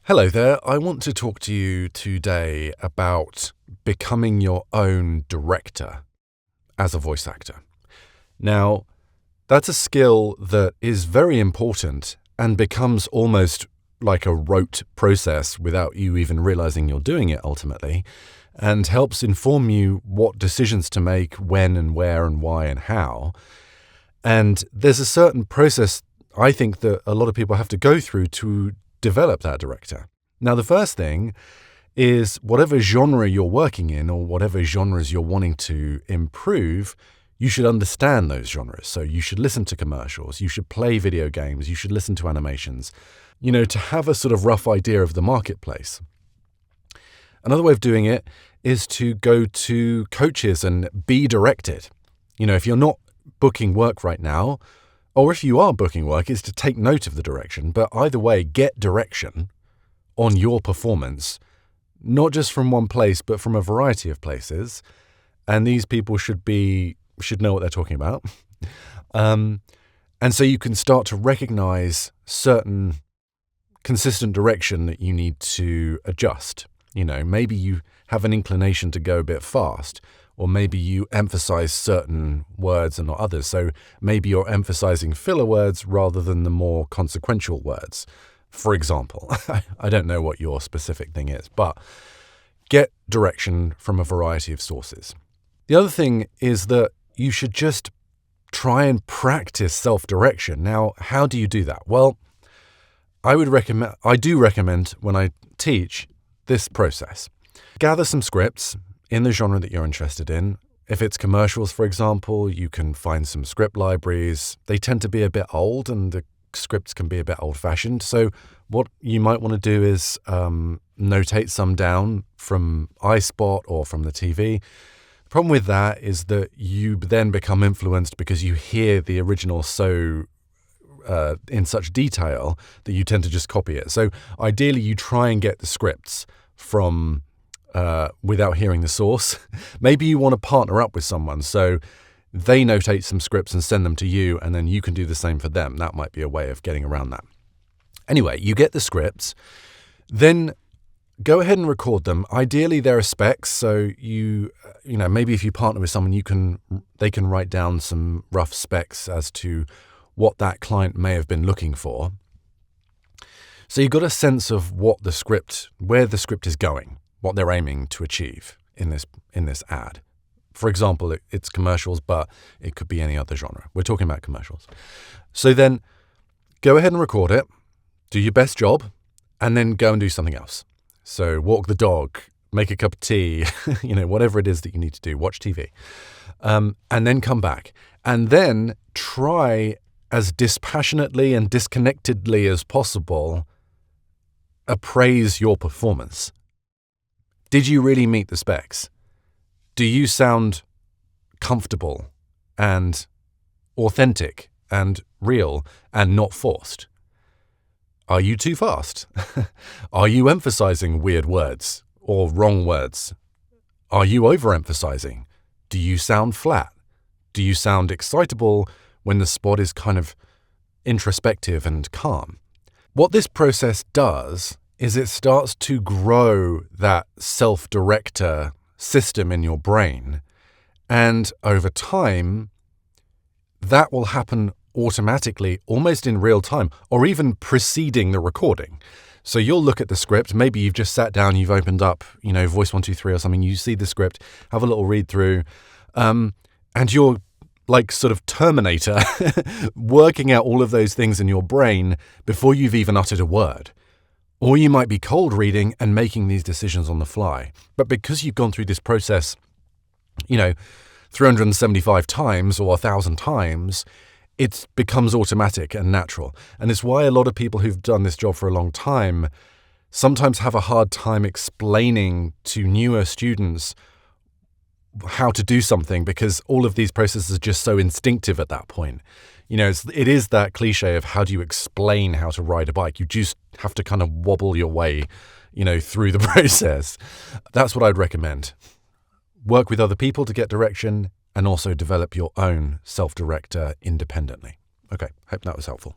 Hello there. I want to talk to you today about becoming your own director as a voice actor. Now, that's a skill that is very important and becomes almost like a rote process without you even realizing you're doing it ultimately, and helps inform you what decisions to make, when and where and why and how. And there's a certain process I think that a lot of people have to go through to develop that director. Now, the first thing is whatever genre you're working in or whatever genres you're wanting to improve, you should understand those genres. So you should listen to commercials, you should play video games, you should listen to animations, to have a sort of rough idea of the marketplace. Another way of doing it is to go to coaches and be directed. If you're not booking work right now, or if you are booking work, is to take note of the direction. But either way, get direction on your performance, not just from one place, but from a variety of places. And these people should know what they're talking about. And so you can start to recognize certain consistent direction that you need to adjust. Maybe you have an inclination to go a bit fast, or maybe you emphasize certain words and not others. So maybe you're emphasizing filler words rather than the more consequential words, for example. I don't know what your specific thing is, but get direction from a variety of sources. The other thing is that you should just try and practice self-direction. Now, how do you do that? Well, I do recommend when I teach this process. Gather some scripts in the genre that you're interested in. If it's commercials, for example, you can find some script libraries. They tend to be a bit old and the scripts can be a bit old-fashioned. So what you might want to do is notate some down from iSpot or from the TV. The problem with that is that you then become influenced because you hear the original so in such detail that you tend to just copy it. So ideally, you try and get the scripts from without hearing the source. Maybe you want to partner up with someone, so they notate some scripts and send them to you, and then you can do the same for them. That might be a way of getting around that. Anyway, you get the scripts, then go ahead and record them. Ideally, there are specs, so maybe if you partner with someone, they can write down some rough specs as to what that client may have been looking for. So you've got a sense of where the script is going, what they're aiming to achieve in this ad. For example, it's commercials, but it could be any other genre. We're talking about commercials. So then go ahead and record it, do your best job, and then go and do something else. So walk the dog, make a cup of tea, whatever it is that you need to do, watch TV, and then come back. And then try as dispassionately and disconnectedly as possible appraise your performance. Did you really meet the specs? Do you sound comfortable and authentic and real and not forced? Are you too fast? Are you emphasizing weird words or wrong words? Are you overemphasizing? Do you sound flat? Do you sound excitable when the spot is kind of introspective and calm? What this process does is it starts to grow that self-director system in your brain. And over time, that will happen automatically, almost in real time, or even preceding the recording. So you'll look at the script. Maybe you've just sat down, you've opened up, Voice 123 or something. You see the script, have a little read through, and you're like sort of Terminator, working out all of those things in your brain before you've even uttered a word. Or you might be cold reading and making these decisions on the fly. But because you've gone through this process, 375 times or 1,000 times, it becomes automatic and natural. And it's why a lot of people who've done this job for a long time sometimes have a hard time explaining to newer students how to do something, because all of these processes are just so instinctive at that point. It is that cliche of how do you explain how to ride a bike? You just have to kind of wobble your way, through the process. That's what I'd recommend. Work with other people to get direction and also develop your own self-director independently. Okay, hope that was helpful.